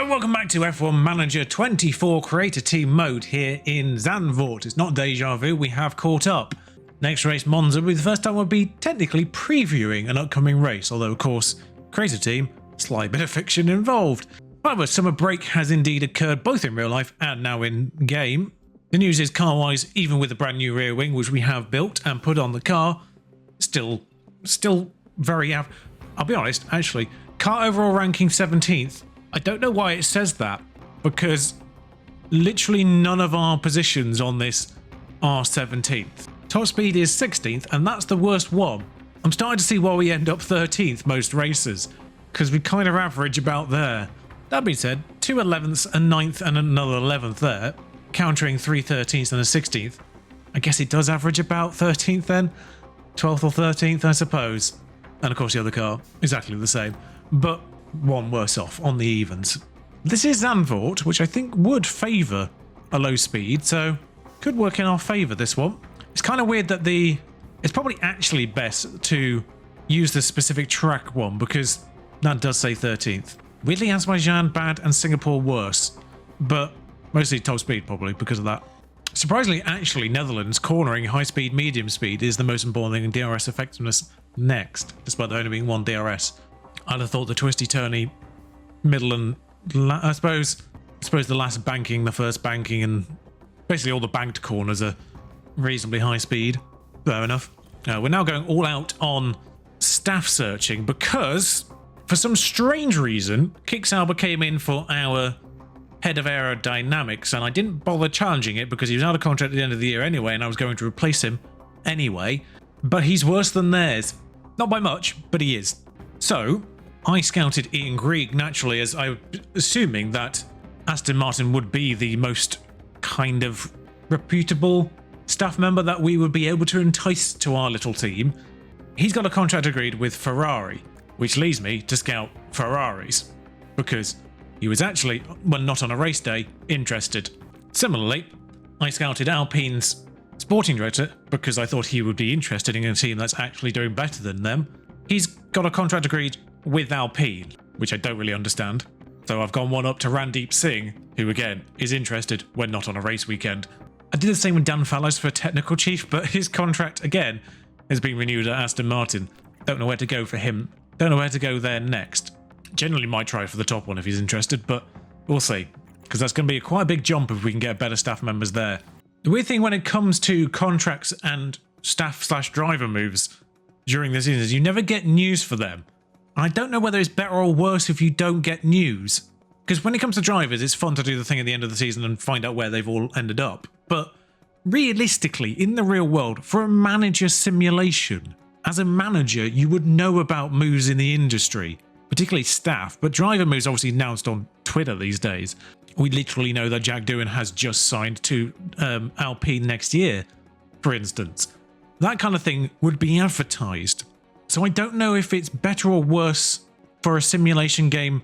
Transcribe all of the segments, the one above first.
Hello, welcome back to F1 Manager 24 Creator Team Mode here in Zandvoort. It's not deja vu, we have caught up. Next race, Monza, will be the first time we'll be technically previewing an upcoming race, although of course, Creator Team, slight bit of fiction involved. However, summer break has indeed occurred both in real life and now in game. The news is car-wise, even with the brand new rear wing, which we have built and put on the car, still very I'll be honest, actually, car overall ranking 17th. I don't know why it says that, because literally none of our positions on this are 17th. Top speed is 16th, and that's the worst one. I'm starting to see why we end up 13th most races, because we kind of average about there. That being said, 2 11ths, a 9th and another 11th there, countering 3 13ths and a 16th. I guess it does average about 13th then? 12th or 13th, I suppose. And of course the other car, exactly the same. But one worse off on the evens. This is Zandvoort, which I think would favour a low speed, so could work in our favour this one. It's kind of weird that it's probably actually best to use the specific track one, because that does say 13th. Weirdly, Azerbaijan bad and Singapore worse, but mostly top speed probably because of that. Surprisingly, actually, Netherlands cornering high speed, medium speed is the most important thing in DRS effectiveness next, despite there only being one DRS. I'd have thought the twisty-turny middle and I suppose the last banking, the first banking, and basically all the banked corners are reasonably high speed. Fair enough. We're now going all out on staff searching because, for some strange reason, Kicksauber came in for our head of aerodynamics, and I didn't bother challenging it because he was out of contract at the end of the year anyway, and I was going to replace him anyway. But he's worse than theirs. Not by much, but he is. So I scouted Ian Grieg naturally, as I was assuming that Aston Martin would be the most kind of reputable staff member that we would be able to entice to our little team. He's got a contract agreed with Ferrari, which leads me to scout Ferraris, because he was actually, well, not on a race day, interested. Similarly, I scouted Alpine's sporting director because I thought he would be interested in a team that's actually doing better than them. He's got a contract agreed with Alpine, which I don't really understand. So I've gone one up to Randeep Singh, who again is interested when not on a race weekend. I did the same with Dan Fallows for technical chief, but his contract again has been renewed at Aston Martin. Don't know where to go for him. Don't know where to go there next. Generally might try for the top one if he's interested, but we'll see, because that's going to be quite a big jump if we can get better staff members there. The weird thing when it comes to contracts and staff/driver moves during the season is you never get news for them. I don't know whether it's better or worse if you don't get news, because when it comes to drivers, it's fun to do the thing at the end of the season and find out where they've all ended up. But realistically, in the real world, for a manager simulation, as a manager, you would know about moves in the industry, particularly staff, but driver moves obviously announced on Twitter these days. We literally know that Jack Doohan has just signed to Alpine next year, for instance. That kind of thing would be advertised. So I don't know if it's better or worse for a simulation game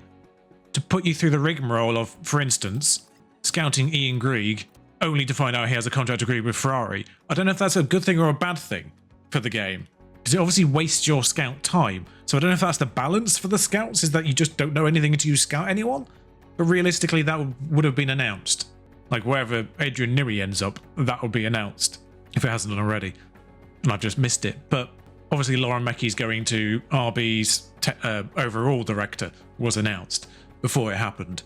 to put you through the rigmarole of, for instance, scouting Ian Grieg, only to find out he has a contract agreed with Ferrari. I don't know if that's a good thing or a bad thing for the game, because it obviously wastes your scout time. So I don't know if that's the balance for the scouts, is that you just don't know anything until you scout anyone? But realistically, that would have been announced. Like wherever Adrian Newey ends up, that will be announced, if it hasn't already. And I've just missed it. But obviously Lauren Mackey's going to RB's overall director was announced before it happened.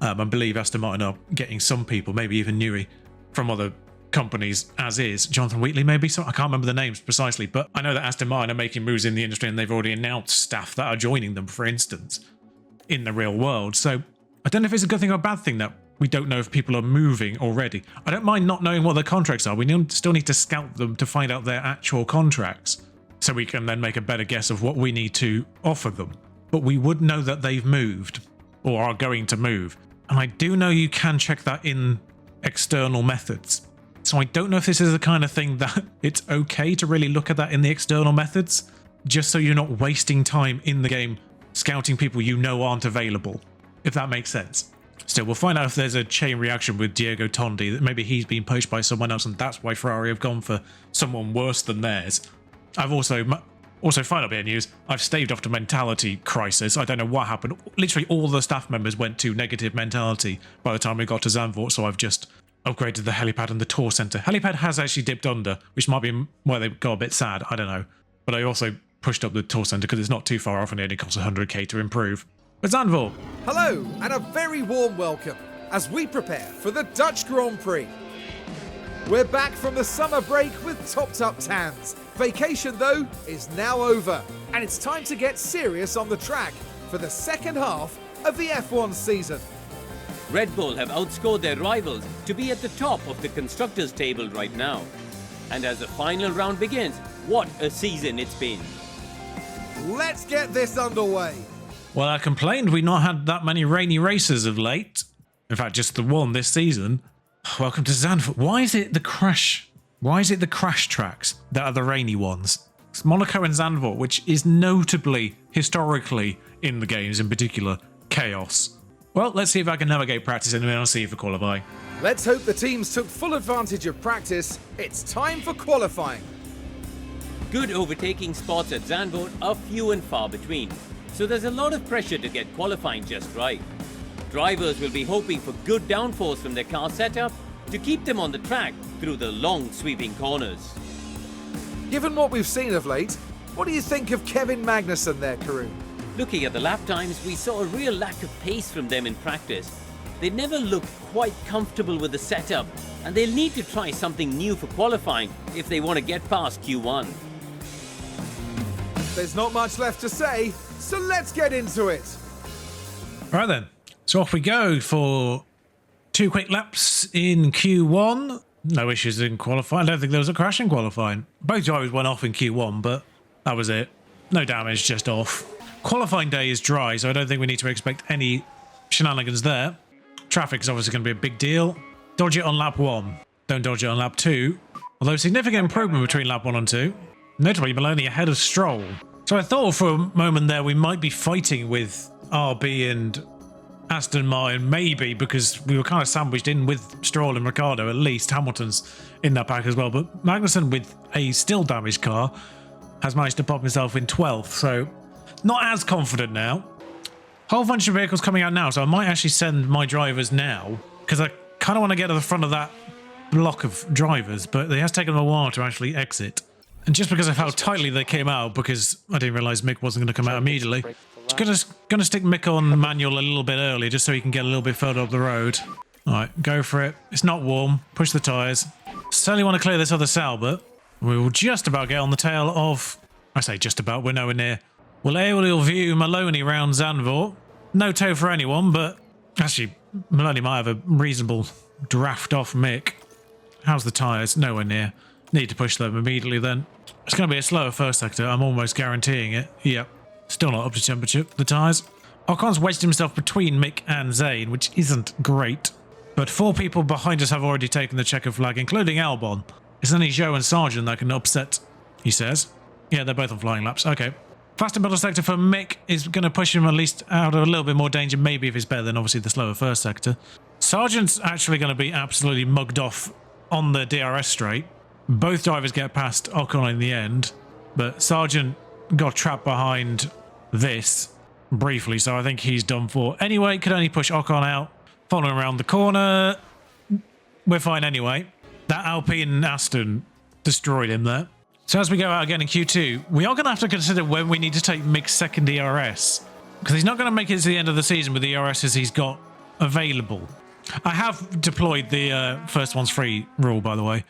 I believe Aston Martin are getting some people, maybe even Newey, from other companies as is. Jonathan Wheatley maybe, so I can't remember the names precisely, but I know that Aston Martin are making moves in the industry and they've already announced staff that are joining them, for instance, in the real world. So I don't know if it's a good thing or a bad thing that we don't know if people are moving already. I don't mind not knowing what their contracts are. We still need to scout them to find out their actual contracts, so we can then make a better guess of what we need to offer them. But we would know that they've moved or are going to move. And I do know you can check that in external methods. So I don't know if this is the kind of thing that it's okay to really look at that in the external methods, just so you're not wasting time in the game scouting people you know aren't available, if that makes sense. Still, we'll find out if there's a chain reaction with Diego Tondi, that maybe he's been poached by someone else and that's why Ferrari have gone for someone worse than theirs. I've also Also, final bit of news, I've staved off the mentality crisis. I don't know what happened. Literally all the staff members went to negative mentality by the time we got to Zandvoort, so I've just upgraded the helipad and the tour centre. Helipad has actually dipped under, which might be where they got a bit sad, I don't know. But I also pushed up the tour centre because it's not too far off and it only costs 100k to improve. But Zandvoort! Hello, and a very warm welcome as we prepare for the Dutch Grand Prix. We're back from the summer break with topped up tans. Vacation, though, is now over, and it's time to get serious on the track for the second half of the F1 season. Red Bull have outscored their rivals to be at the top of the constructors' table right now. And as the final round begins, what a season it's been. Let's get this underway. Well, I complained we've not had that many rainy races of late. In fact, just the one this season. Welcome to Zandvoort. Why is it the crash? Why is it the crash tracks that are the rainy ones? It's Monaco and Zandvoort, which is notably, historically, in the games in particular, chaos. Well, let's see if I can navigate practice and then I'll see you for qualifying. Let's hope the teams took full advantage of practice. It's time for qualifying. Good overtaking spots at Zandvoort are few and far between, so there's a lot of pressure to get qualifying just right. Drivers will be hoping for good downforce from their car setup to keep them on the track through the long sweeping corners. Given what we've seen of late, what do you think of Kevin Magnussen there, Karun? Looking at the lap times, we saw a real lack of pace from them in practice. They never looked quite comfortable with the setup, and they'll need to try something new for qualifying if they want to get past Q1. There's not much left to say, so let's get into it. Right then, so off we go for 2 quick laps in Q1. No issues in qualifying. I don't think there was a crash in qualifying. Both drivers went off in Q1, but that was it. No damage, just off. Qualifying day is dry, so I don't think we need to expect any shenanigans there. Traffic is obviously going to be a big deal. Dodge it on lap 1. Don't dodge it on lap 2. Although significant improvement between lap 1 and 2. Notably, Maloney ahead of Stroll. So I thought for a moment there we might be fighting with RB and Aston Martin, maybe, because we were kind of sandwiched in with Stroll and Ricciardo, at least. Hamilton's in that pack as well. But Magnussen, with a still damaged car, has managed to pop himself in 12th. So not as confident now. Whole bunch of vehicles coming out now, so I might actually send my drivers now, because I kind of want to get to the front of that block of drivers, but it has taken them a while to actually exit. And just because of how tightly they came out, because I didn't realise Mick wasn't going to come out immediately, just gonna stick Mick on manual a little bit early, just so he can get a little bit further up the road. Alright, go for it. It's not warm. Push the tyres. Certainly want to clear this other Sauber. We will just about get on the tail of... I say just about, we're nowhere near. We'll aerial view Maloney round Zandvoort. No tow for anyone, but actually, Maloney might have a reasonable draft off Mick. How's the tyres? Nowhere near. Need to push them immediately then. It's going to be a slower first sector, I'm almost guaranteeing it. Yep. Still not up to temperature, the tyres. Ocon's wedged himself between Mick and Zane, which isn't great. But 4 people behind us have already taken the checker flag, including Albon. It's only Joe and Sargent that can upset, he says. Yeah, they're both on flying laps. Okay. Faster middle sector for Mick is going to push him at least out of a little bit more danger, maybe if it's better than obviously the slower first sector. Sargent's actually going to be absolutely mugged off on the DRS straight. Both drivers get past Ocon in the end, but Sargent got trapped behind this briefly, so I think he's done for. Anyway, could only push Ocon out. Following around the corner. We're fine anyway. That Alpine Aston destroyed him there. So as we go out again in Q2, we are going to have to consider when we need to take Mick's second DRS, because he's not going to make it to the end of the season with the DRSs he's got available. I have deployed the first one's free rule, by the way.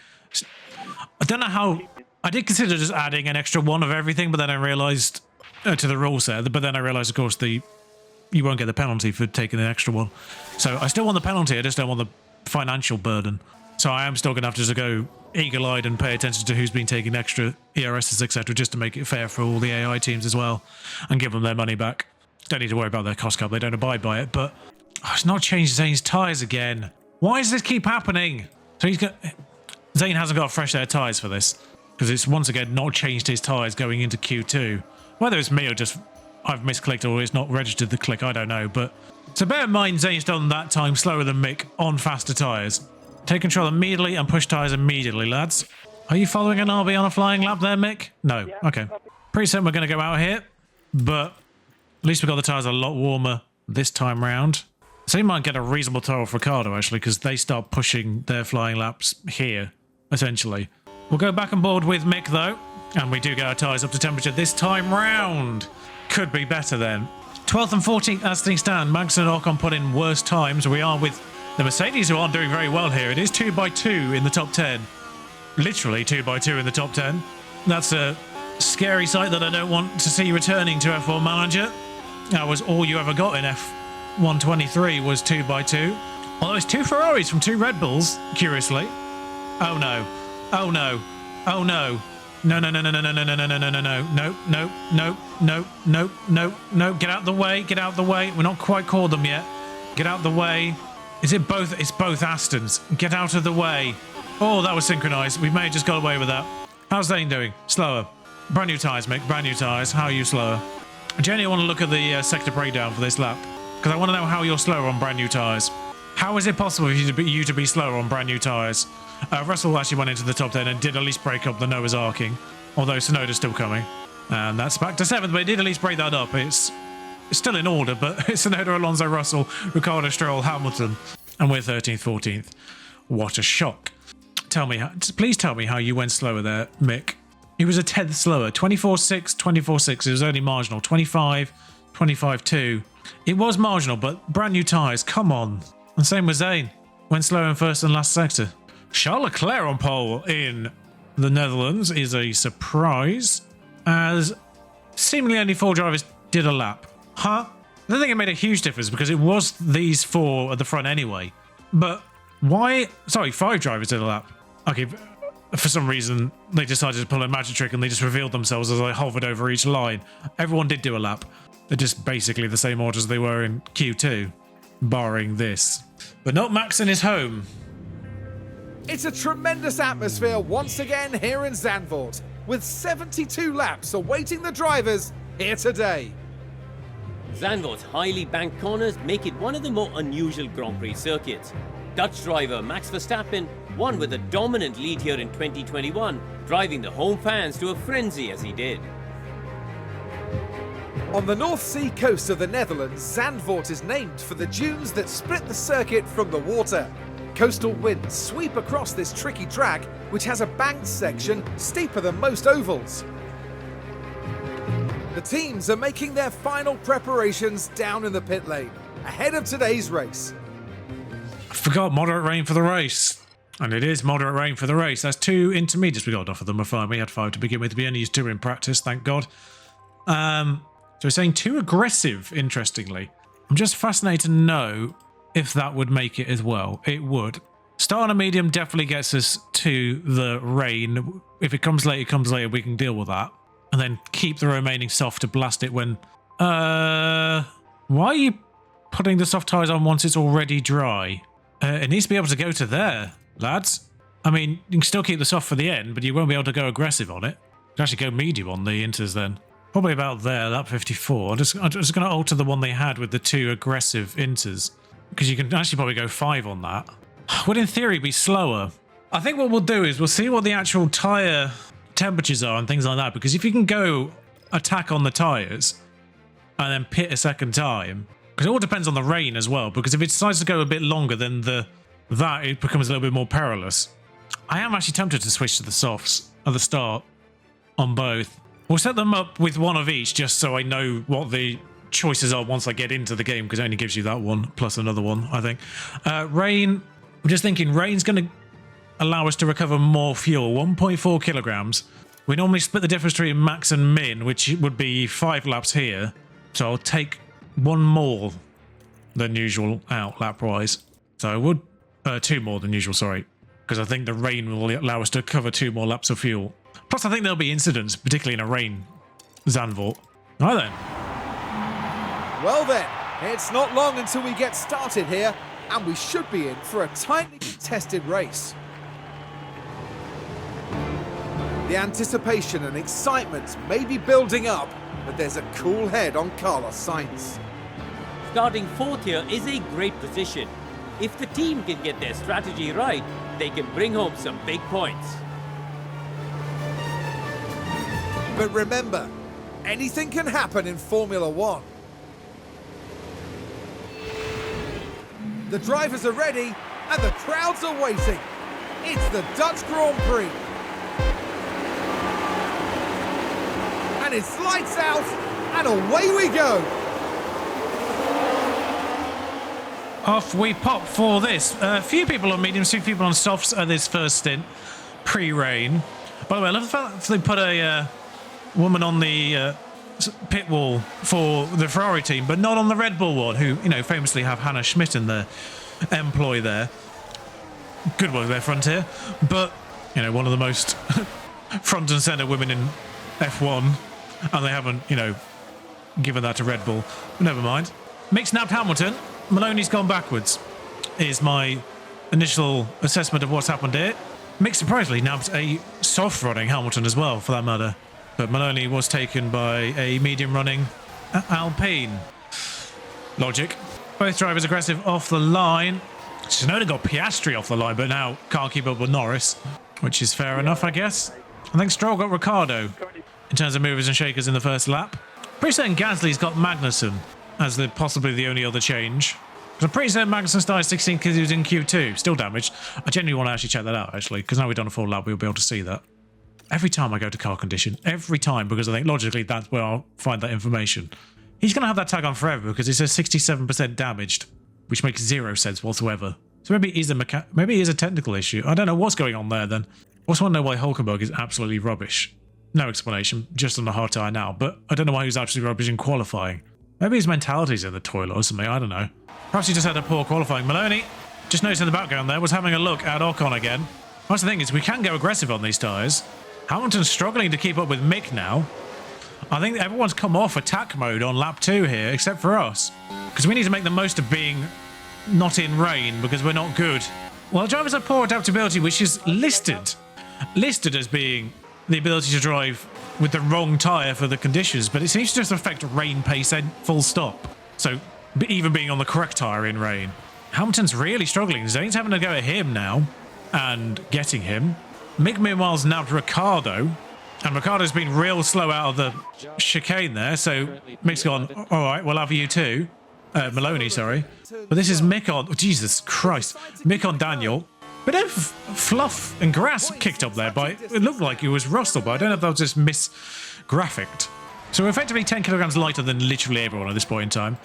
I don't know how... I did consider just adding an extra 1 of everything, but then I realised... to the rule set, but then I realised, of course, you won't get the penalty for taking an extra one. So I still want the penalty, I just don't want the financial burden. So I am still going to have to just go eagle-eyed and pay attention to who's been taking extra ERSs, etc., just to make it fair for all the AI teams as well, and give them their money back. Don't need to worry about their cost cap, they don't abide by it, but... Oh, it's not changed Zane's tyres again. Why does this keep happening? So Zane hasn't got fresh air tyres for this, because it's once again not changed his tyres going into Q2. Whether it's me or just I've misclicked or it's not registered the click, I don't know. But so bear in mind, Zane's done that time slower than Mick on faster tyres. Take control immediately and push tyres immediately, lads. Are you following an RB on a flying lap there, Mick? No. Okay. Pretty certain we're going to go out here, but at least we got the tyres a lot warmer this time round. So you might get a reasonable tyre off Ricardo, actually, because they start pushing their flying laps here, essentially. We'll go back on board with Mick, though, and we do get our tyres up to temperature this time round. Could be better then. 12th and 14th as things stand. Magnussen and Ocon put in worse times. We are with the Mercedes, who aren't doing very well here. It is 2x2 in the top 10. Literally 2x2 in the top 10. That's a scary sight that I don't want to see returning to F1 Manager. That was all you ever got in F123 was 2x2. Although it's 2 Ferraris from 2 Red Bulls, curiously. Oh no. Oh no. Oh no. No, no, no, no, no, no, no, no, no, no, no, no, no, no, no, no, no, no, no. Get out the way. Get out the way. We're not quite called them yet. Get out the way. Is it both? It's both Astons. Get out of the way. Oh, that was synchronized. We may have just got away with that. How's Zane doing? Slower. Brand new tyres, Mick. Brand new tyres. How are you slower? Jenny, I want to look at the sector breakdown for this lap because I want to know how you're slower on brand new tyres. How is it possible for you to be slower on brand new tyres? Russell actually went into the top 10 and did at least break up the Noah's arcing, although Tsunoda's still coming. And that's back to 7th, but it did at least break that up. It's still in order, but it's Tsunoda, Alonso, Russell, Ricciardo, Stroll, Hamilton, and we're 13th, 14th. What a shock. Please tell me how you went slower there, Mick. He was a 10th slower. 24.6, 24.6. It was only marginal. 25, 25.2. It was marginal, but brand new tyres. Come on. And same with Zane. Went slower in first and last sector. Charles Leclerc on pole in the Netherlands is a surprise, as seemingly only 4 drivers did a lap. Huh? I don't think it made a huge difference because it was these 4 at the front anyway. But why? Sorry, 5 drivers did a lap. Okay, for some reason they decided to pull a magic trick and they just revealed themselves as they hovered over each line. Everyone did do a lap. They're just basically the same order as they were in Q2, barring this. But not Max in his home. It's a tremendous atmosphere once again here in Zandvoort, with 72 laps awaiting the drivers here today. Zandvoort's highly banked corners make it one of the more unusual Grand Prix circuits. Dutch driver Max Verstappen won with a dominant lead here in 2021, driving the home fans to a frenzy as he did. On the North Sea coast of the Netherlands, Zandvoort is named for the dunes that split the circuit from the water. Coastal winds sweep across this tricky track, which has a banked section steeper than most ovals. The teams are making their final preparations down in the pit lane, ahead of today's race. I forgot moderate rain for the race. And it is moderate rain for the race. That's 2 intermediates we got off of them. We had 5 to begin with. We only used 2 in practice, thank God. So we're saying 2 aggressive, interestingly. I'm just fascinated to know if that would make it as well. It would. Start on a medium definitely gets us to the rain. If it comes late, it comes later. We can deal with that. And then keep the remaining soft to blast it when... Why are you putting the soft tyres on once it's already dry? It needs to be able to go to there, lads. I mean, you can still keep the soft for the end, but you won't be able to go aggressive on it. You can actually go medium on the inters then. Probably about there, lap 54. I'm just going to alter the one they had with the 2 aggressive inters, because you can actually probably go 5 on that. Would in theory be slower. I think what we'll do is we'll see what the actual tyre temperatures are and things like that, because if you can go attack on the tyres and then pit a second time, because it all depends on the rain as well, because if it decides to go a bit longer than that, it becomes a little bit more perilous. I am actually tempted to switch to the softs at the start on both. We'll set them up with 1 of each just so I know what the choices are once I get into the game, because it only gives you that one plus another one, I think. Rain, I'm just thinking rain's going to allow us to recover more fuel, 1.4 kilograms. We normally split the difference between max and min, which would be 5 laps here. So I'll take 1 more than usual out lap-wise. So I would... 2 more than usual, sorry. Because I think the rain will allow us to cover 2 more laps of fuel. Plus, I think there'll be incidents, particularly in a rain Zandvoort. Right then. Well then, it's not long until we get started here, and we should be in for a tightly contested race. The anticipation and excitement may be building up, but there's a cool head on Carlos Sainz. Starting 4th here is a great position. If the team can get their strategy right, they can bring home some big points. But remember, anything can happen in Formula One. The drivers are ready and the crowds are waiting. It's the Dutch Grand Prix. And it's lights out and away we go. Off we pop for this. A few people on mediums, few people on softs at this first stint, pre-rain. By the way, I love the fact that they put a woman on the pit wall for the Ferrari team, but not on the Red Bull one, who, you know, famously have Hannah Schmidt in their employ there. Good work there, Frontier. But, you know, one of the most front and centre women in F1, and they haven't, you know, given that to Red Bull. Never mind. Mick snapped Hamilton. Maloney's gone backwards, is my initial assessment of what's happened here. Mick surprisingly nabbed a soft running Hamilton as well, for that matter. But Maloney was taken by a medium running Alpine. Logic. Both drivers aggressive off the line. Tsunoda got Piastri off the line, but now can't keep up with Norris, which is fair enough, I guess. I think Stroll got Ricciardo in terms of movers and shakers in the first lap. Pretty certain Gasly's got Magnussen as possibly the only other change. Because I'm pretty certain Magnussen started 16 because he was in Q2, still damaged. I genuinely want to actually check that out, actually, because now we've done a full lap, we'll be able to see that. Every time I go to car condition, every time, because I think logically that's where I'll find that information. He's going to have that tag on forever because it says 67% damaged, which makes zero sense whatsoever. So maybe it is a technical issue. I don't know what's going on there then. I also want to know why Hulkenberg is absolutely rubbish. No explanation, just on the hard tire now, but I don't know why he was absolutely rubbish in qualifying. Maybe his mentality's in the toilet or something, I don't know. Perhaps he just had a poor qualifying. Maloney, just noticed in the background there, was having a look at Ocon again. That's the thing is, we can go aggressive on these tyres. Hamilton's struggling to keep up with Mick now. I think everyone's come off attack mode on lap 2 here, except for us. Because we need to make the most of being not in rain, because we're not good. Well, drivers have poor adaptability, which is listed as being the ability to drive with the wrong tyre for the conditions, but it seems to just affect rain pace and full stop. So even being on the correct tyre in rain. Hamilton's really struggling. Zane's having to go at him now and getting him. Mick meanwhile's nabbed Ricciardo, and Ricciardo's been real slow out of the chicane there, so Mick's gone, all right, we'll have you too. Maloney, sorry. But this is Mick on, oh, Jesus Christ, Mick on Daniel. Bit of fluff and grass kicked up there, but it looked like it was Russell, but I don't know if that was just misgraphicked. So we're effectively 10 kilograms lighter than literally everyone at this point in time.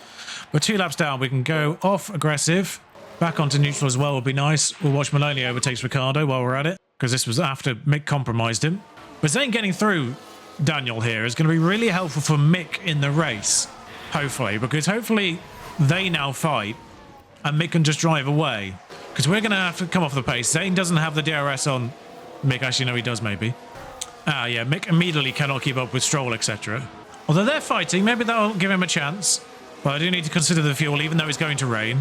But 2 laps down, we can go off aggressive. Back onto neutral as well would be nice. We'll watch Maloney overtakes Ricciardo while we're at it, because this was after Mick compromised him. But Zane getting through Daniel here is going to be really helpful for Mick in the race, hopefully, because hopefully they now fight and Mick can just drive away. Because we're going to have to come off the pace. Zane doesn't have the DRS on Mick. Actually, no, he does maybe. Ah, yeah, Mick immediately cannot keep up with Stroll, etc. Although they're fighting, maybe that'll give him a chance. But I do need to consider the fuel, even though it's going to rain.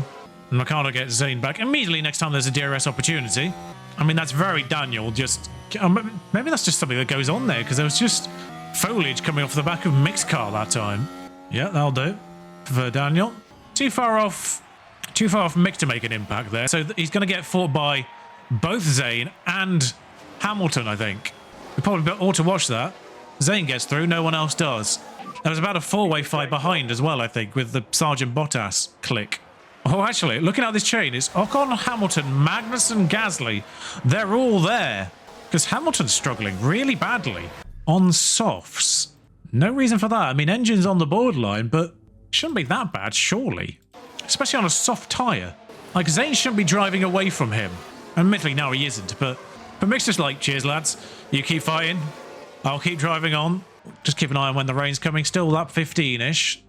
And Ricciardo gets Zane back immediately next time there's a DRS opportunity. I mean, that's very Daniel. Just maybe that's just something that goes on there, because there was just foliage coming off the back of Mick's car that time. Yeah, that'll do for Daniel. Too far off Mick to make an impact there. So he's going to get fought by both Zane and Hamilton, I think. We probably ought to watch that. Zane gets through, no one else does. There was about a 4-way fight behind as well, I think, with the Sergeant Bottas click. Oh, actually, looking at this chain, it's Ocon, Hamilton, Magnussen, Gasly. They're all there. Because Hamilton's struggling really badly on softs. No reason for that. I mean, engine's on the borderline, but it shouldn't be that bad, surely. Especially on a soft tyre. Like, Zane shouldn't be driving away from him. Admittedly, no, he isn't, but Mick's just like, cheers, lads. You keep fighting. I'll keep driving on. Just keep an eye on when the rain's coming. Still lap 15-ish,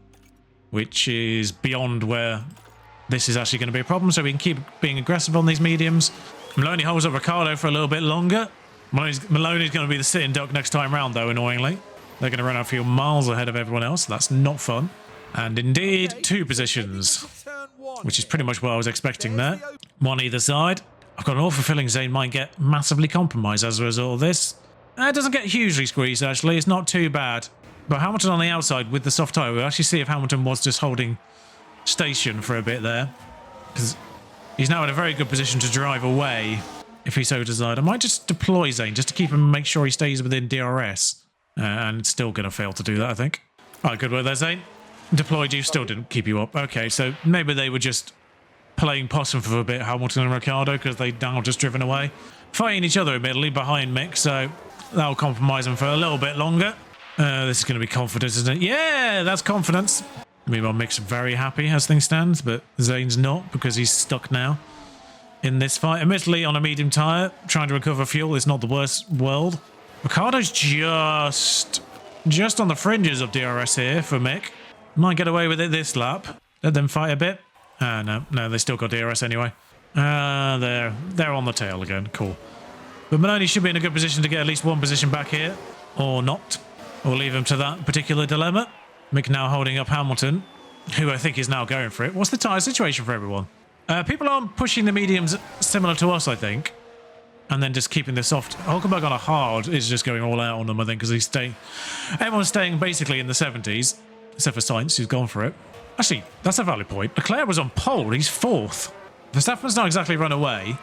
which is beyond where this is actually going to be a problem, so we can keep being aggressive on these mediums. Maloney holds up Ricciardo for a little bit longer. Maloney's going to be the sitting duck next time round, though, annoyingly. They're going to run out a few miles ahead of everyone else. That's not fun. And indeed, 2 positions, which is pretty much what I was expecting there. 1 either side. I've got an awful feeling Zane might get massively compromised as a result of this. It doesn't get hugely squeezed, actually. It's not too bad. But Hamilton on the outside with the soft tyre, we'll actually see if Hamilton was just holding station for a bit there. Because he's now in a very good position to drive away if he so desired. I might just deploy Zane just to keep him, make sure he stays within DRS. And it's still going to fail to do that, I think. All right, good work there, Zane. Deployed you, still didn't keep you up. Okay, so maybe they were just playing possum for a bit, Hamilton and Ricciardo, because they now just driven away. Fighting each other admittedly behind Mick, so that'll compromise them for a little bit longer. This is going to be confidence, isn't it? Yeah, that's confidence. Meanwhile, Mick's very happy as things stand, but Zane's not because he's stuck now in this fight. Admittedly, on a medium tyre, trying to recover fuel is not the worst world. Ricciardo's just on the fringes of DRS here for Mick. Might get away with it this lap. Let them fight a bit. No, they still got DRS anyway. They're on the tail again. Cool. But Maloney should be in a good position to get at least one position back here. Or not. Or leave him to that particular dilemma. Mick now holding up Hamilton, who I think is now going for it. What's the tyre situation for everyone? People aren't pushing the mediums similar to us, I think. And then just keeping the soft. Hulkenberg on a hard is just going all out on them, I think, because he's staying. Everyone's staying basically in the 70s, except for Sainz, who's gone for it. Actually, that's a valid point. Leclerc was on pole, he's fourth. Verstappen's not exactly run away,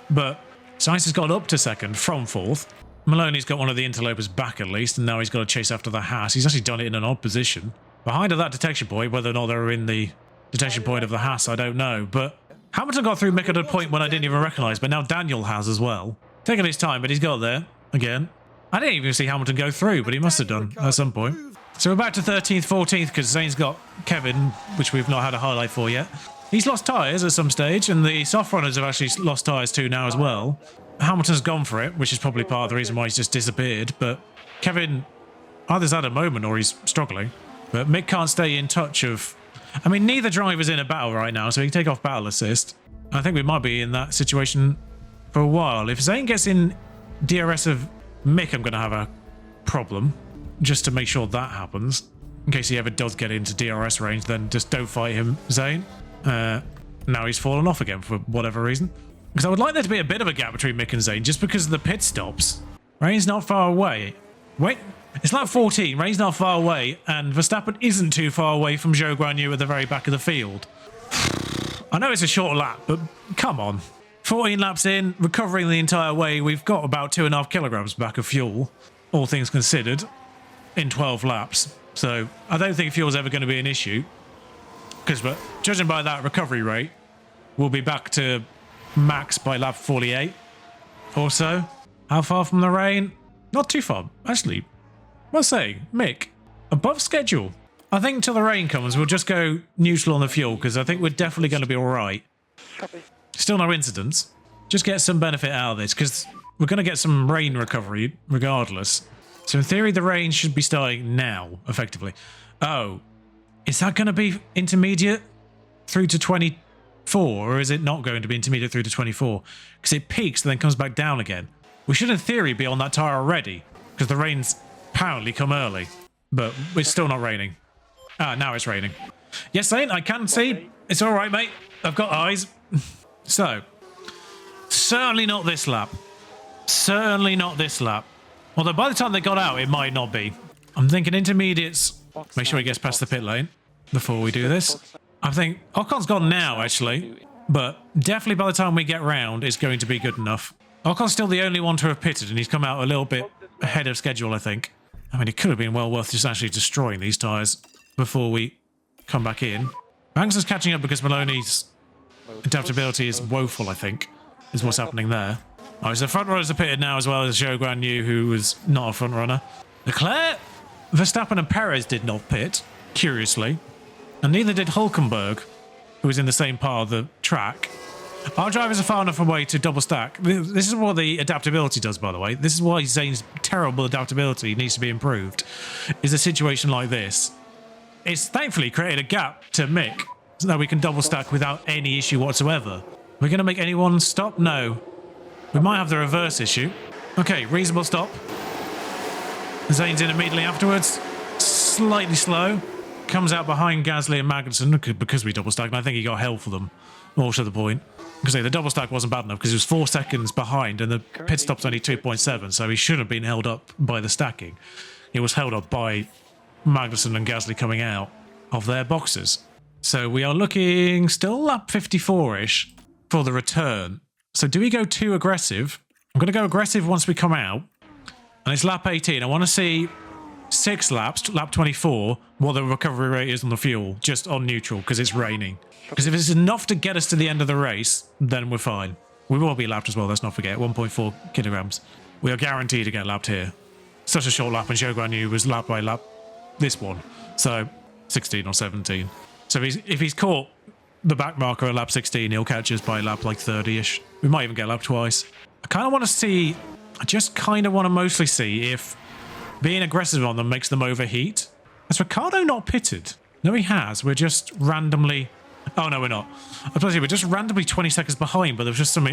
but Sainz has got up to second from fourth. Maloney's got one of the interlopers back at least, and now he's got to chase after the Haas. He's actually done it in an odd position. Behind that detection point, whether or not they're in the detection point of the Haas, I don't know. But Hamilton got through Mick at a point when I didn't even recognise, but now Daniel has as well. Taking his time, but he's got there again. I didn't even see Hamilton go through, but he must have done at some point. So we're back to 13th, 14th, because Zane's got Kevin, which we've not had a highlight for yet. He's lost tyres at some stage, and the soft runners have actually lost tyres too now as well. Hamilton's gone for it, which is probably part of the reason why he's just disappeared, but Kevin either's had a moment or he's struggling. But Mick can't stay in touch of... I mean, neither driver's in a battle right now, so he can take off battle assist. I think we might be in that situation for a while. If Zane gets in DRS of Mick, I'm going to have a problem, just to make sure that happens. In case he ever does get into DRS range, then just don't fight him, Zane. Now he's fallen off again for whatever reason. Because I would like there to be a bit of a gap between Mick and Zane, just because of the pit stops. Rain's not far away. Wait, it's lap 14. Rain's not far away, and Verstappen isn't too far away from Zhou Guanyu at the very back of the field. I know it's a short lap, but come on. 14 laps in, recovering the entire way, we've got about 2.5 kilograms back of fuel, all things considered, in 12 laps. So I don't think fuel's ever going to be an issue. Because judging by that recovery rate, we'll be back to max by lap 48 or so. How far from the rain? Not too far, actually. I'll say, Mick, above schedule. I think until the rain comes, we'll just go neutral on the fuel, because I think we're definitely going to be all right. Copy. Still no incidents. Just get some benefit out of this, because we're going to get some rain recovery regardless. So in theory, the rain should be starting now, effectively. Oh, is that going to be intermediate through to 24, or is it not going to be intermediate through to 24? Because it peaks and then comes back down again. We should, in theory, be on that tyre already, because the rain's apparently come early. But it's still not raining. Ah, now it's raining. Yes, Zane, I can see. It's all right, mate. I've got eyes. So, certainly not this lap. Certainly not this lap. Although by the time they got out, it might not be. I'm thinking intermediates. Make sure he gets past the pit lane before we do this. I think Ocon's gone now, actually. But definitely by the time we get round, it's going to be good enough. Ocon's still the only one to have pitted, and he's come out a little bit ahead of schedule, I think. I mean, it could have been well worth just actually destroying these tyres before we come back in. Banks is catching up because Maloney's adaptability is woeful, I think, is what's happening there. Oh, so the front runners are pitted now as well as Zhou Guanyu, who was not a front runner. Leclerc, Verstappen and Perez did not pit, curiously. And neither did Hulkenberg, who was in the same part of the track. Our drivers are far enough away to double stack. This is what the adaptability does, by the way. This is why Zane's terrible adaptability needs to be improved, is a situation like this. It's thankfully created a gap to Mick so that we can double stack without any issue whatsoever. We're going to make anyone stop? No. We might have the reverse issue. Okay, reasonable stop. Zane's in immediately afterwards. Slightly slow. Comes out behind Gasly and Magnussen because we double stacked, and I think he got hell for them. More to the point. Because the double stack wasn't bad enough because he was 4 seconds behind and the pit stop's only 2.7, so he shouldn't have been held up by the stacking. He was held up by Magnussen and Gasly coming out of their boxes. So we are looking still lap 54-ish for the return. So do we go too aggressive? I'm going to go aggressive once we come out. And it's lap 18. I want to see 6 laps, lap 24, what the recovery rate is on the fuel, just on neutral because it's raining. Because if it's enough to get us to the end of the race, then we're fine. We will be lapped as well, let's not forget, 1.4 kilograms. We are guaranteed to get lapped here. Such a short lap, and Shogun Yu was lap by lap this one. So 16 or 17. So if he's caught the back marker at lap 16, he'll catch us by lap like 30-ish. We might even get lapped twice. I kind of want to see, I just kind of want to mostly see if being aggressive on them makes them overheat. Has Ricciardo not pitted? No, he has. We're just randomly... Oh, no, we're not. I was we're just randomly 20 seconds behind, but there was just some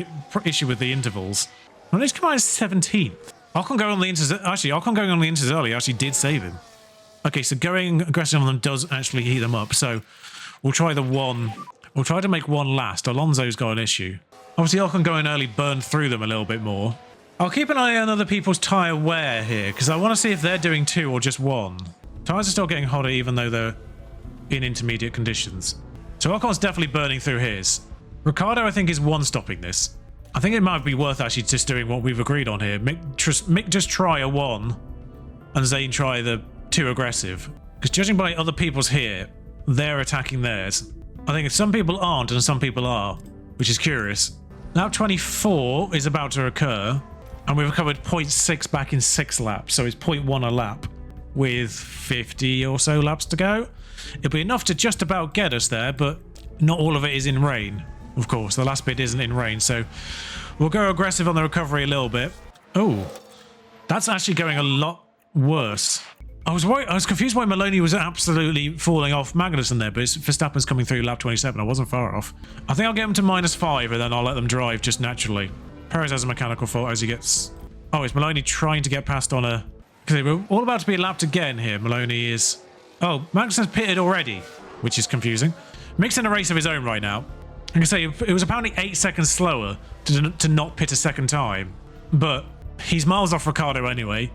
issue with the intervals. Well, he's come out as 17th. Ocon going on the inters... Actually, Ocon going on the inters early actually did save him. Okay, so going aggressive on them does actually heat them up. So we'll try the one... We'll try to make one last. Alonso's got an issue. Obviously, Ocon going early burned through them a little bit more. I'll keep an eye on other people's tyre wear here, because I want to see if they're doing 2 or just 1. Tyres are still getting hotter even though they're in intermediate conditions. So Ocon's definitely burning through his. Ricciardo, I think, is 1-stopping this. I think it might be worth actually just doing what we've agreed on here. Mick just try a 1, and Zane try the 2 aggressive. Because judging by other people's here, they're attacking theirs. I think some people aren't and some people are, which is curious. Lap 24 is about to occur. And we've recovered 0.6 back in 6 laps, so it's 0.1 a lap with 50 or so laps to go. It'll be enough to just about get us there, but not all of it is in rain. Of course, the last bit isn't in rain, so we'll go aggressive on the recovery a little bit. Oh, that's actually going a lot worse. I was confused why Maloney was absolutely falling off Magnussen there, but Verstappen's coming through lap 27. I wasn't far off. I think I'll get him to -5 and then I'll let them drive just naturally. Perez has a mechanical fault as he gets... Oh, is Maloney trying to get past on a... Because we're all about to be lapped again here. Maloney is... Oh, Magnussen's pitted already, which is confusing. Mick's in a race of his own right now. I can say it was apparently 8 seconds slower to not pit a second time. But he's miles off Ricciardo anyway.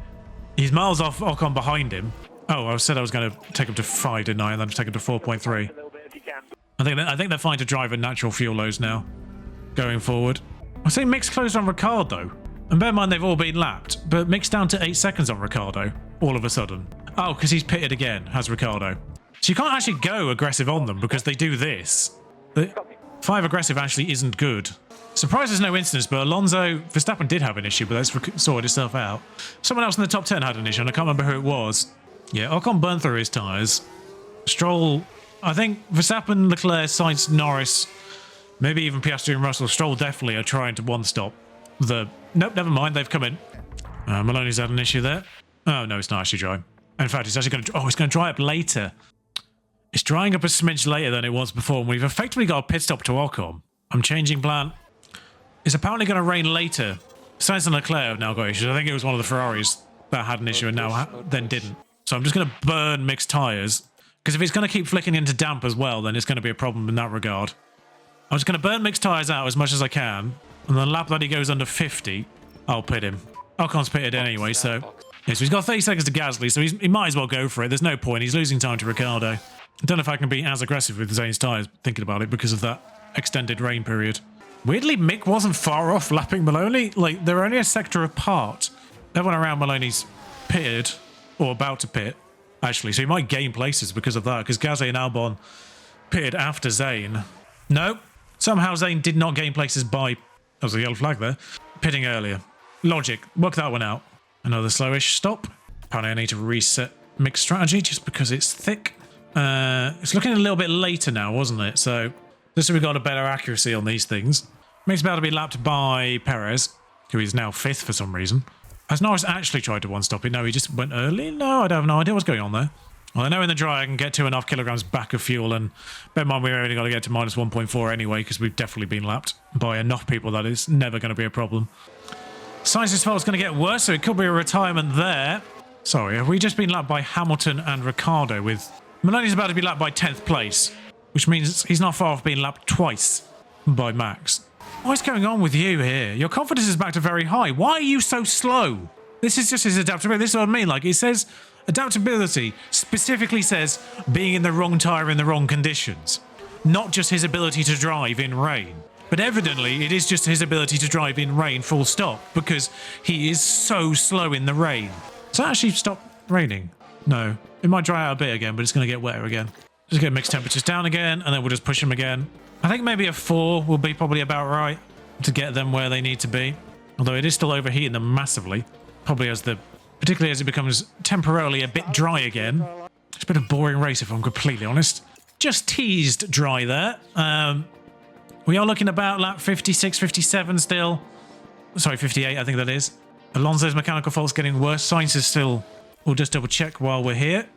He's miles off Ocon behind him. Oh, I said I was going to take him to 5, didn't I? And then take him to 4.3. I think they're fine to drive at natural fuel lows now, going forward. I say Mick's closed on Ricciardo. And bear in mind they've all been lapped, but Mick's down to 8 seconds on Ricciardo, all of a sudden. Oh, because he's pitted again, has Ricciardo. So you can't actually go aggressive on them because they do this. The 5 aggressive actually isn't good. Surprised there's no incidents, but Verstappen did have an issue, but that's sorted itself out. Someone else in the top 10 had an issue, and I can't remember who it was. Yeah, Ocon burned through his tyres. Stroll, I think Verstappen, Leclerc, Sainz, Norris, maybe even Piastri and Russell. Stroll definitely are trying to one-stop the... Nope, never mind, they've come in. Maloney's had an issue there. Oh, no, it's not actually dry. In fact, it's actually going to... Oh, it's going to dry up later. It's drying up a smidge later than it was before, and we've effectively got a pit stop to Ocon. I'm changing plan. It's apparently going to rain later. Sainz and Leclerc have now got issues. I think it was one of the Ferraris that had an issue and now then didn't. So I'm just going to burn mixed tyres. Because if it's going to keep flicking into damp as well, then it's going to be a problem in that regard. I'm just going to burn mixed tyres out as much as I can. And the lap that he goes under 50, I'll pit him. Ocon's pitted anyway, so... Yeah, so he's got 30 seconds to Gasly, so he might as well go for it. There's no point. He's losing time to Ricciardo. I don't know if I can be as aggressive with Zane's tyres, thinking about it, because of that extended rain period. Weirdly, Mick wasn't far off lapping Maloney. Like, they're only a sector apart. Everyone around Maloney's pitted, or about to pit, actually. So he might gain places because of that, because Gasly and Albon pitted after Zane. No, somehow Zane did not gain places by... That was a yellow flag there. Pitting earlier. Logic. Work that one out. Another slowish stop. Apparently I need to reset Mick's strategy just because it's thick. It's looking a little bit later now, wasn't it? So just so we got a better accuracy on these things. Mick's about to be lapped by Perez, who is now 5th for some reason. Has Norris actually tried to one-stop it? No, he just went early? No, I have no idea what's going on there. Well, I know in the dry I can get 2.5 kilograms back of fuel, and bear in mind we've only got to get to minus 1.4 anyway, because we've definitely been lapped by enough people that it's never going to be a problem. Sainz's fault's going to get worse, so it could be a retirement there. Sorry, have we just been lapped by Hamilton and Ricciardo with... Maloney's about to be lapped by 10th place, which means he's not far off being lapped twice by Max. What's going on with you here? Your confidence is back to very high. Why are you so slow? This is just his adaptability. This is what I mean. Like, it says... Adaptability specifically says being in the wrong tyre in the wrong conditions, not just his ability to drive in rain. But evidently, it is just his ability to drive in rain full stop, because he is so slow in the rain. Does that actually stop raining? No. It might dry out a bit again, but it's going to get wetter again. Just get mixed temperatures down again, and then we'll just push them again. I think maybe a 4 will be probably about right to get them where they need to be. Although it is still overheating them massively. Probably particularly as it becomes temporarily a bit dry again. It's been a boring race if I'm completely honest. Just teased dry there. We are looking about lap 56, 57 still. Sorry, 58 I think that is. Alonso's mechanical fault's getting worse. Sainz is still... We'll just double check while we're here.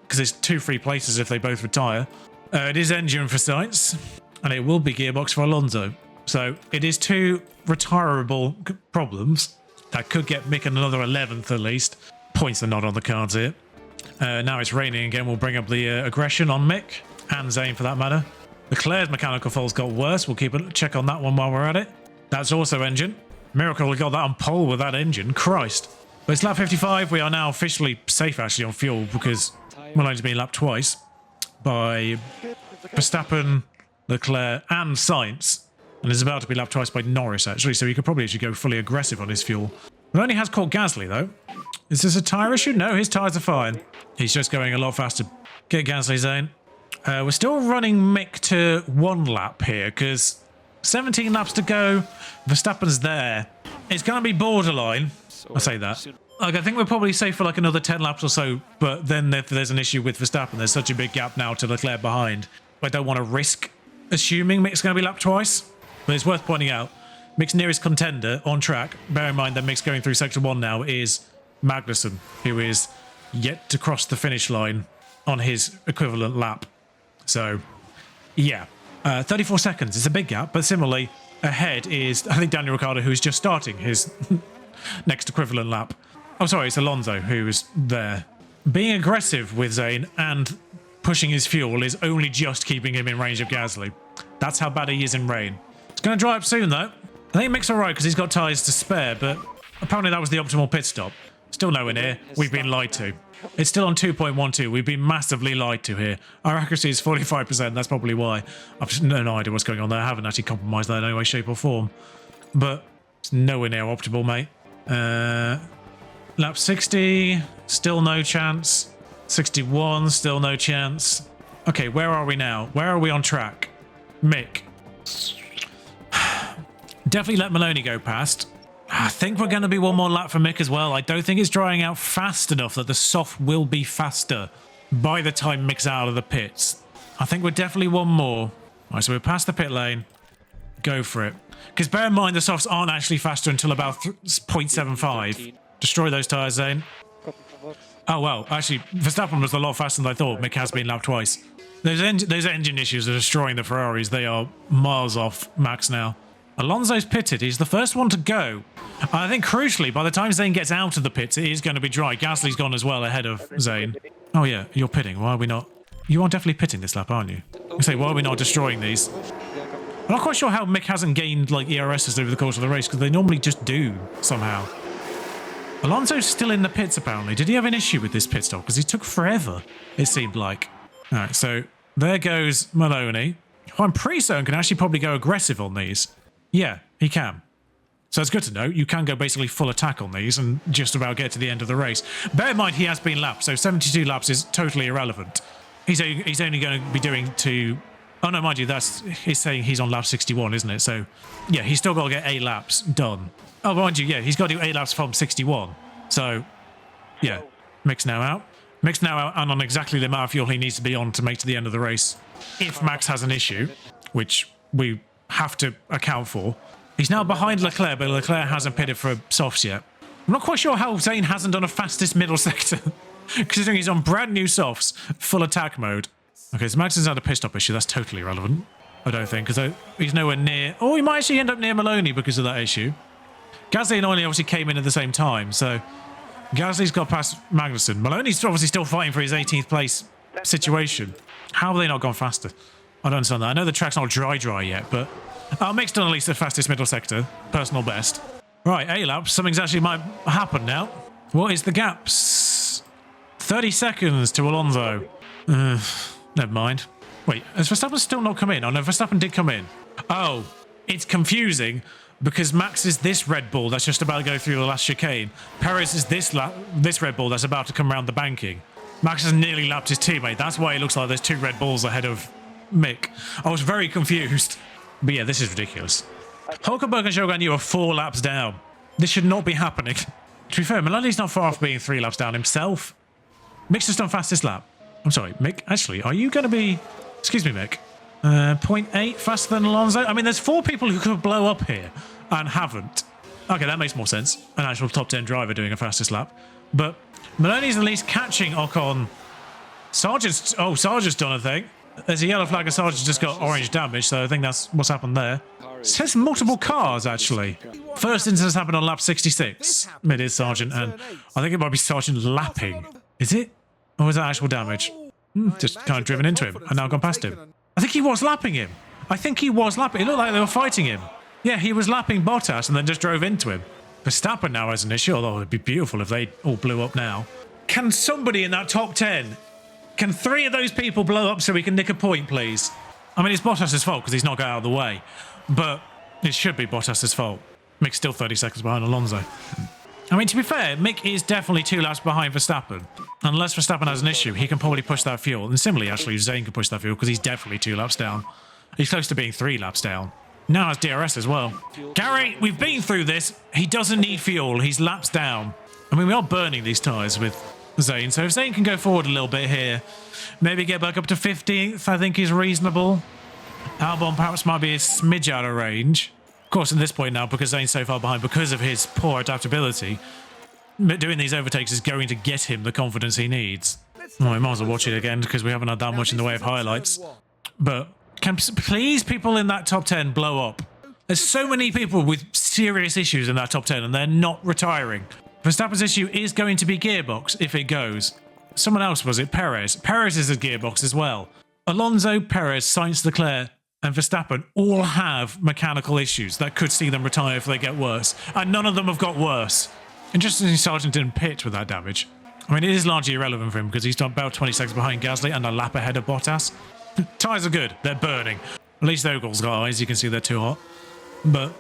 Because it's 2 free places if they both retire. It is engine for Sainz. And it will be gearbox for Alonso. So it is 2 retirable problems. That could get Mick another 11th at least. Points are not on the cards here. Now it's raining again. We'll bring up the aggression on Mick. And Zane for that matter. Leclerc's mechanical fault's got worse. We'll keep a check on that one while we're at it. That's also engine. Miracle we got that on pole with that engine. Christ. But it's lap 55. We are now officially safe actually on fuel because Malone's been lapped twice by Verstappen, Leclerc and Sainz. And is about to be lapped twice by Norris actually. So he could probably actually go fully aggressive on his fuel. Maloney has caught Gasly though. Is this a tyre issue? No, his tyres are fine. He's just going a lot faster. Get Gasly, Zane. We're still running Mick to 1 lap here because 17 laps to go. Verstappen's there. It's going to be borderline. I say that. Like, I think we're probably safe for like another 10 laps or so. But then if there's an issue with Verstappen, there's such a big gap now to Leclerc behind. I don't want to risk assuming Mick's going to be lapped twice. But it's worth pointing out, Mick's nearest contender on track, bear in mind that Mick's going through Sector 1 now, is Magnussen, who is yet to cross the finish line on his equivalent lap. So, yeah. 34 seconds is a big gap, but similarly, ahead is, I think, Daniel Ricciardo, who's just starting his next equivalent lap. Oh, sorry, it's Alonso who is there. Being aggressive with Zane and pushing his fuel is only just keeping him in range of Gasly. That's how bad he is in rain. It's going to dry up soon, though. I think Mick's alright because he's got tyres to spare, but apparently that was the optimal pit stop. Still nowhere near. We've been lied to. It's still on 2.12. We've been massively lied to here. Our accuracy is 45%. That's probably why. I've no idea what's going on there. I haven't actually compromised that in any way, shape or form. But it's nowhere near optimal, mate. Lap 60, still no chance. 61, still no chance. Okay, where are we now? Where are we on track? Mick. Definitely let Maloney go past. I think we're going to be 1 more lap for Mick as well. I don't think it's drying out fast enough that the soft will be faster by the time Mick's out of the pits. I think we're definitely 1 more. All right, so we're past the pit lane. Go for it. Because bear in mind, the softs aren't actually faster until about 0.75. Destroy those tyres, Zane. Oh, well, actually, Verstappen was a lot faster than I thought. Mick has been lapped twice. Those engine issues are destroying the Ferraris. They are miles off Max now. Alonso's pitted. He's the first one to go. I think, crucially, by the time Zane gets out of the pits, it is going to be dry. Gasly's gone as well ahead of Zane. Oh, yeah, you're pitting. Why are we not... You are definitely pitting this lap, aren't you? I say, why are we not destroying these? I'm not quite sure how Mick hasn't gained, like, ERSs over the course of the race, because they normally just do, somehow. Alonso's still in the pits, apparently. Did he have an issue with this pit stop? Because he took forever, it seemed like. All right, so there goes Maloney. Who I'm pretty certain can actually probably go aggressive on these. Yeah, he can. So it's good to know. You can go basically full attack on these and just about get to the end of the race. Bear in mind, he has been lapped, so 72 laps is totally irrelevant. He's only going to be doing to... Oh, no, mind you, he's saying he's on lap 61, isn't it? So, yeah, he's still got to get 8 laps done. Oh, mind you, yeah, he's got to do 8 laps from 61. So, yeah, Mick's now out. Mick's now out and on exactly the amount of fuel he needs to be on to make to the end of the race. If Max has an issue, which we have to account for. He's now behind Leclerc, but Leclerc hasn't pitted for softs yet. I'm not quite sure how Zane hasn't done a fastest middle sector, considering he's on brand new softs, full attack mode. Okay, so Max has had a pit stop issue. That's totally irrelevant, I don't think, because he's nowhere near... Oh, he might actually end up near Maloney because of that issue. Gasly and Oiley obviously came in at the same time, so Gasly's got past Magnussen. Maloney's obviously still fighting for his 18th place situation. How have they not gone faster? I don't understand that. I know the track's not dry yet, but Mick's done at least the fastest middle sector. Personal best. Right, 8 laps. Something's actually might happen now. What is the gaps? 30 seconds to Alonso. Never mind. Wait, has Verstappen still not come in? Oh, no, Verstappen did come in. Oh, it's confusing because Max is this Red Bull that's just about to go through the last chicane. Perez is this Red Bull that's about to come around the banking. Max has nearly lapped his teammate. That's why it looks like there's 2 Red Bulls ahead of Mick. I was very confused. But yeah, this is ridiculous. Hulkenberg and Shogun, you are 4 laps down. This should not be happening. To be fair, Maloney's not far off being 3 laps down himself. Mick's just done fastest lap. I'm sorry, Mick, actually, are you going to be... Excuse me, Mick. 0.8 faster than Alonso? I mean, there's 4 people who could blow up here and haven't. Okay, that makes more sense. An actual top 10 driver doing a fastest lap. But Maloney's at least catching Ocon. Sargent's done a thing. There's a yellow flag and Sargent's just got orange damage, so I think that's what's happened there. It says multiple cars, actually. First instance happened on lap 66. It is Sargent, and I think it might be Sargent lapping. Is it? Or is that actual damage? Just kind of driven into him and now gone past him. I think he was lapping him. It looked like they were fighting him. Yeah, he was lapping Bottas and then just drove into him. Verstappen now has an issue, although it'd be beautiful if they all blew up now. Can somebody in that top 10, can 3 of those people blow up so we can nick a point, please? I mean, it's Bottas' fault because he's not got out of the way, but it should be Bottas' fault. Mick's still 30 seconds behind Alonso. I mean, to be fair, Mick is definitely 2 laps behind Verstappen. Unless Verstappen has an issue, he can probably push that fuel. And similarly, actually, Zane can push that fuel because he's definitely 2 laps down. He's close to being 3 laps down. Now has DRS as well. Gary, we've been through this. He doesn't need fuel. He's laps down. I mean, we are burning these tyres with Zane. So if Zane can go forward a little bit here, maybe get back up to 15th, I think is reasonable. Albon perhaps might be a smidge out of range. Of course, at this point now, because Zane's so far behind, because of his poor adaptability, doing these overtakes is going to get him the confidence he needs. Well, we might as well watch it again because we haven't had that much in the way of highlights. But can please people in that top 10 blow up? There's so many people with serious issues in that top 10 and they're not retiring. Verstappen's issue is going to be gearbox if it goes. Someone else, was it? Perez. Perez is a gearbox as well. Alonso, Perez, Sainz, Leclerc and Verstappen all have mechanical issues that could see them retire if they get worse. And none of them have got worse. Interestingly, Sargent didn't pit with that damage. I mean, it is largely irrelevant for him because he's about 20 seconds behind Gasly and a lap ahead of Bottas. Tyres are good. They're burning. At least Ogal's got eyes. You can see they're too hot. But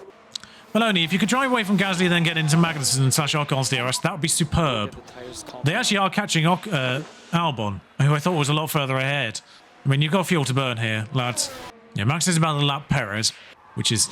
Maloney, if you could drive away from Gasly then get into Magnussen / Ocon's DRS, that would be superb. They actually are catching Albon, who I thought was a lot further ahead. I mean, you've got fuel to burn here, lads. Yeah, Max is about to lap Perez, which is...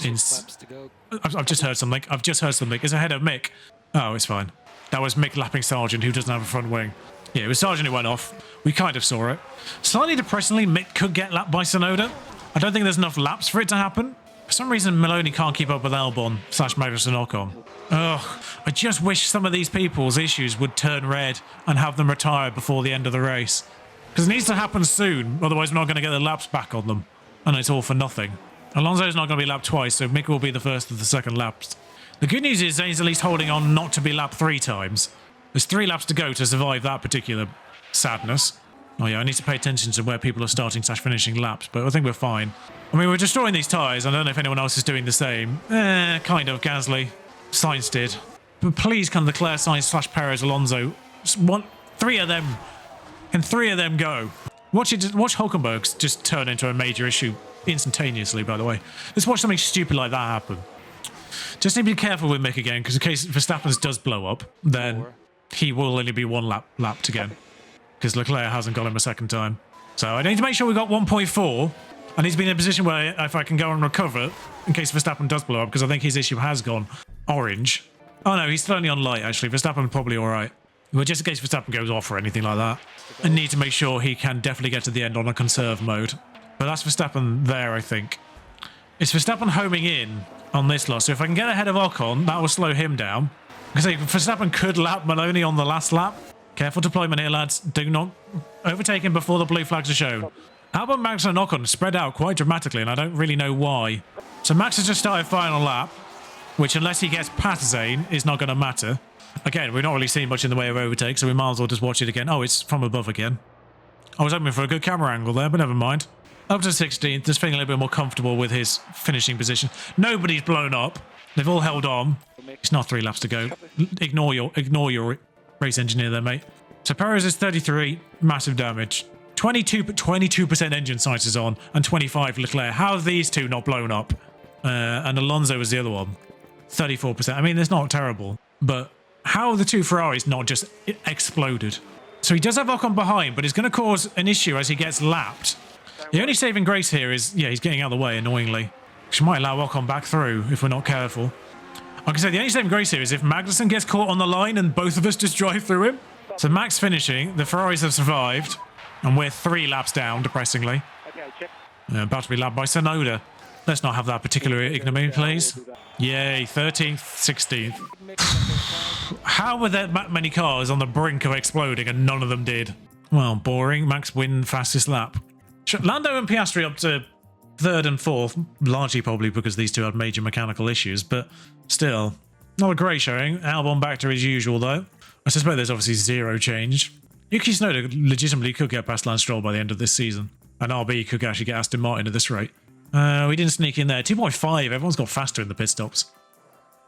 I've just heard something. It's ahead of Mick. Oh, it's fine. That was Mick lapping Sargent, who doesn't have a front wing. Yeah, it was Sargent who went off. We kind of saw it. Slightly depressingly, Mick could get lapped by Tsunoda. I don't think there's enough laps for it to happen. For some reason, Maloney can't keep up with Albon / Magnussen Ocon. Ugh, I just wish some of these people's issues would turn red and have them retire before the end of the race. Because it needs to happen soon, otherwise we're not going to get the laps back on them. And it's all for nothing. Alonso's not going to be lapped twice, so Mick will be the first of the second laps. The good news is Zane's at least holding on not to be lapped 3 times. There's 3 laps to go to survive that particular sadness. Oh yeah, I need to pay attention to where people are starting / finishing laps, but I think we're fine. I mean, we're destroying these tyres. I don't know if anyone else is doing the same. Kind of, Gasly. Sainz did. But please can Leclerc, Sainz / Perez, Alonso. 3 of them. Can 3 of them go? Watch Hulkenberg's just turn into a major issue instantaneously, by the way. Let's watch something stupid like that happen. Just need to be careful with Mick again, because in case Verstappen's does blow up, then he will only be 1 lap lapped again. Because Leclerc hasn't got him a second time. So I need to make sure we got 1.4. And he's been in a position where if I can go and recover in case Verstappen does blow up, because I think his issue has gone orange. Oh no, he's still only on light, actually. Verstappen probably all right. But just in case Verstappen goes off or anything like that, I need to make sure he can definitely get to the end on a conserve mode. But that's Verstappen there, I think. It's Verstappen homing in on this lot. So if I can get ahead of Ocon, that will slow him down. Because Verstappen could lap Maloney on the last lap. Careful deployment here, lads. Do not overtake him before the blue flags are shown. Albon, Max and Ocon spread out quite dramatically, and I don't really know why. So Max has just started final lap, which unless he gets past Zane, is not going to matter. Again, we're not really seeing much in the way of overtake, so we might as well just watch it again. Oh, it's from above again. I was hoping for a good camera angle there, but never mind. Up to 16th, just feeling a little bit more comfortable with his finishing position. Nobody's blown up. They've all held on. It's not 3 laps to go. Ignore your race engineer there, mate. So Perez is 33, massive damage. 22% engine sight is on, and 25 Leclerc. How are these two not blown up? And Alonso was the other one. 34%. I mean, it's not terrible, but how are the 2 Ferraris not just exploded? So So he does have Ocon behind, but it's going to cause an issue as he gets lapped. The only saving grace here is, yeah, he's getting out of the way, annoyingly. Which might allow Ocon back through if we're not careful. Like I said, the only saving grace here is if Magnussen gets caught on the line and both of us just drive through him. So Max finishing, the Ferraris have survived, and we're 3 laps down, depressingly. About to be lapped by Sonoda. Let's not have that particular ignominy, please. Yay, 13th, 16th. How were there that many cars on the brink of exploding and none of them did? Well, boring. Max win fastest lap. Lando and Piastri up to 3rd and 4th, largely probably because these two had major mechanical issues, but still, not a great showing. Albon back to his usual, though. I suspect there's obviously zero change. Yuki Tsunoda legitimately could get past Lance Stroll by the end of this season, and RB could actually get Aston Martin at this rate. We didn't sneak in there. 2.5, everyone's got faster in the pit stops.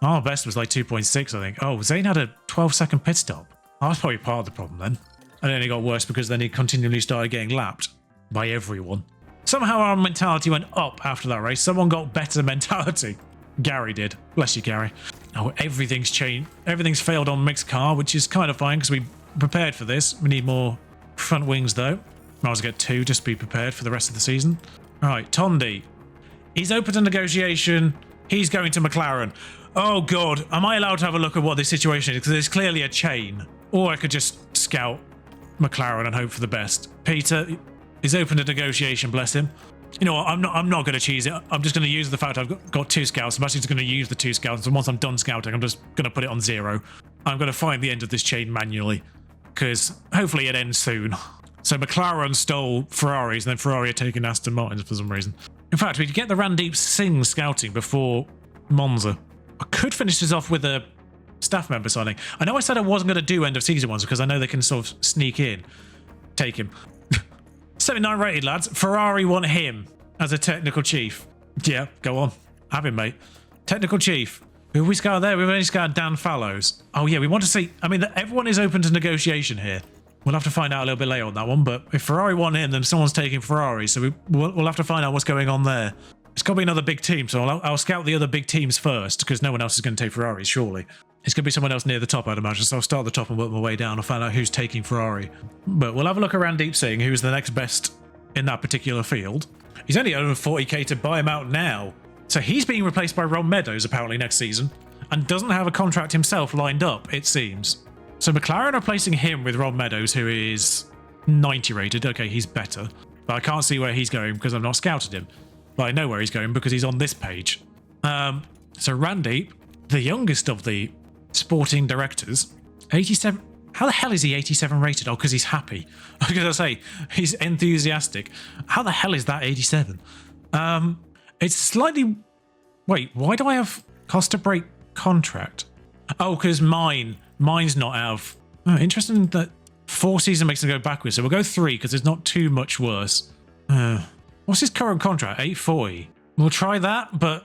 Our best was like 2.6, I think. Oh, Zayn had a 12-second pit stop. I was probably part of the problem then. And then it got worse because then he continually started getting lapped by everyone. Somehow our mentality went up after that race. Someone got better mentality. Gary did. Bless you, Gary. Oh, everything's changed. Everything's failed on mixed car, which is kind of fine because we prepared for this. We need more front wings, though. Might as well get 2 just to be prepared for the rest of the season. All right, Tondi. He's open to negotiation. He's going to McLaren. Oh, God. Am I allowed to have a look at what this situation is? Because there's clearly a chain. Or I could just scout McLaren and hope for the best. Peter is open to negotiation, bless him. You know what? I'm not going to cheese it. I'm just going to use the fact I've got 2 scouts. I'm actually just going to use the 2 scouts. And once I'm done scouting, I'm just going to put it on 0. I'm going to find the end of this chain manually. Because hopefully it ends soon. So McLaren stole Ferraris, and then Ferrari are taking Aston Martins for some reason. In fact, we could get the Randeep Singh scouting before Monza. I could finish this off with a staff member signing. I know I said I wasn't going to do end of season ones because I know they can sort of sneak in. Take him. 79 rated, lads. Ferrari want him as a technical chief. Yeah, go on. Have him, mate. Technical chief. Who have we scoured there? We've only scoured Dan Fallows. Oh, yeah, we want to see... I mean, everyone is open to negotiation here. We'll have to find out a little bit later on that one, but if Ferrari want him, then someone's taking Ferrari, so we'll have to find out what's going on there. It's got to be another big team, so I'll scout the other big teams first, because no one else is going to take Ferraris, surely. It's going to be someone else near the top, I'd imagine, so I'll start at the top and work my way down and find out who's taking Ferrari. But we'll have a look around Deep Singh, who's the next best in that particular field. He's only over 40k to buy him out now, so he's being replaced by Ron Meadows, apparently, next season, and doesn't have a contract himself lined up, it seems. So McLaren are placing him with Ron Meadows, who is 90 rated. Okay, he's better. But I can't see where he's going because I've not scouted him. But I know where he's going because he's on this page. So Randeep, the youngest of the sporting directors, 87. How the hell is he 87 rated? Oh, because he's happy. I was going to say, he's enthusiastic. How the hell is that 87? It's slightly... Wait, why do I have Costa Break contract? Oh, because mine's not out of... Oh, interesting that 4 season makes them go backwards. So we'll go 3 because it's not too much worse. What's his current contract? 840. We'll try that, but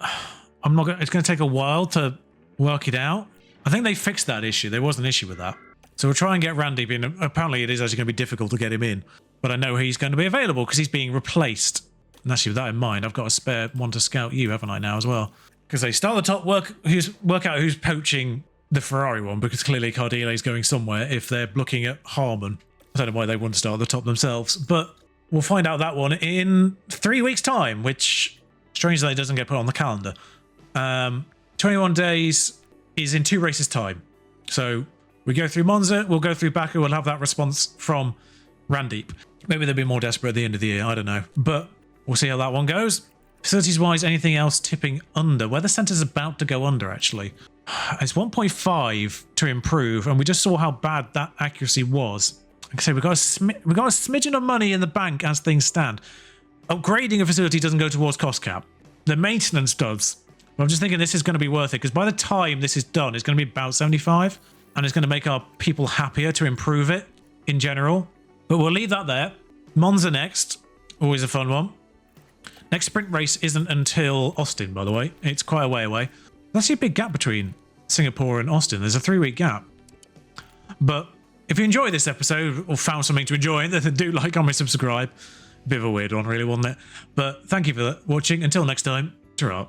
I'm not gonna, it's going to take a while to work it out. I think they fixed that issue. There was an issue with that. So we'll try and get Randy in. Apparently it is actually going to be difficult to get him in. But I know he's going to be available because he's being replaced. And actually with that in mind, I've got a spare one to scout you, haven't I, now as well? Because they start at the top, work out who's poaching the Ferrari one, because clearly Cardile is going somewhere if they're looking at Harman. I don't know why they wouldn't start at the top themselves, but we'll find out that one in 3 weeks' time, which strangely doesn't get put on the calendar. 21 days is in 2 races' time. So we go through Monza, we'll go through Baku, we'll have that response from Randeep. Maybe they'll be more desperate at the end of the year, I don't know. But we'll see how that one goes. Facilities-wise, anything else tipping under? Weather Centre's about to go under, actually. It's 1.5 to improve, and we just saw how bad that accuracy was. Like I say, we've got a smidgen of money in the bank as things stand. Upgrading a facility doesn't go towards cost cap. The maintenance does. But I'm just thinking this is going to be worth it, because by the time this is done, it's going to be about 75, and it's going to make our people happier to improve it in general. But we'll leave that there. Monza next. Always a fun one. Next sprint race isn't until Austin, by the way. It's quite a way away. There's actually a big gap between Singapore and Austin. There's a 3-week gap. But if you enjoyed this episode or found something to enjoy, then do like, comment, subscribe. Bit of a weird one, really, wasn't it? But thank you for watching. Until next time, ta-ra.